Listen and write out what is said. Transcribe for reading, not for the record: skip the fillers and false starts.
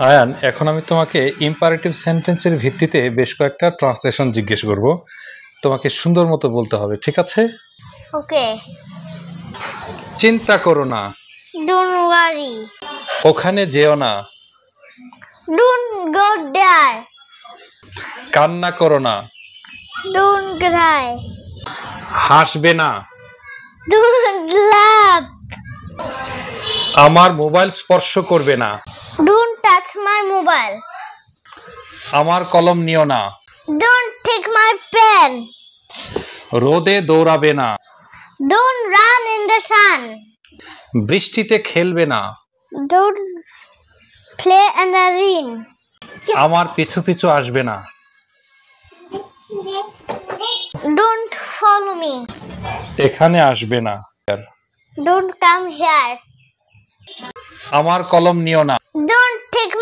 আয়ান, এখন আমি তোমাকে ইম্পারেটিভ সেন্টেন্সের ভিত্তিতে বেশ কয়েকটা ট্রান্সলেশন জিজ্ঞেস করব। তোমাকে সুন্দর মতো বলতে হবে, ঠিক আছে? ওকে। চিন্তা করো না। Don't worry. ওখানে যেও না। Don't go there. কান্না করো না। Don't cry. হাসবে না। Don't laugh. আমার মোবাইল স্পর্শ করবে না। Don't touch my mobile. আমার কলম নিও না। Don't take my pen. রোদে দৌড়াবে না। Don't run in the sun. বৃষ্টিতে খেলবে না। Don't play in the rain. আমার পিছু পিছু আসবে না। Don't follow me. এখানে আসবে না। Don't come here. আমার কলম নিও না। Don't take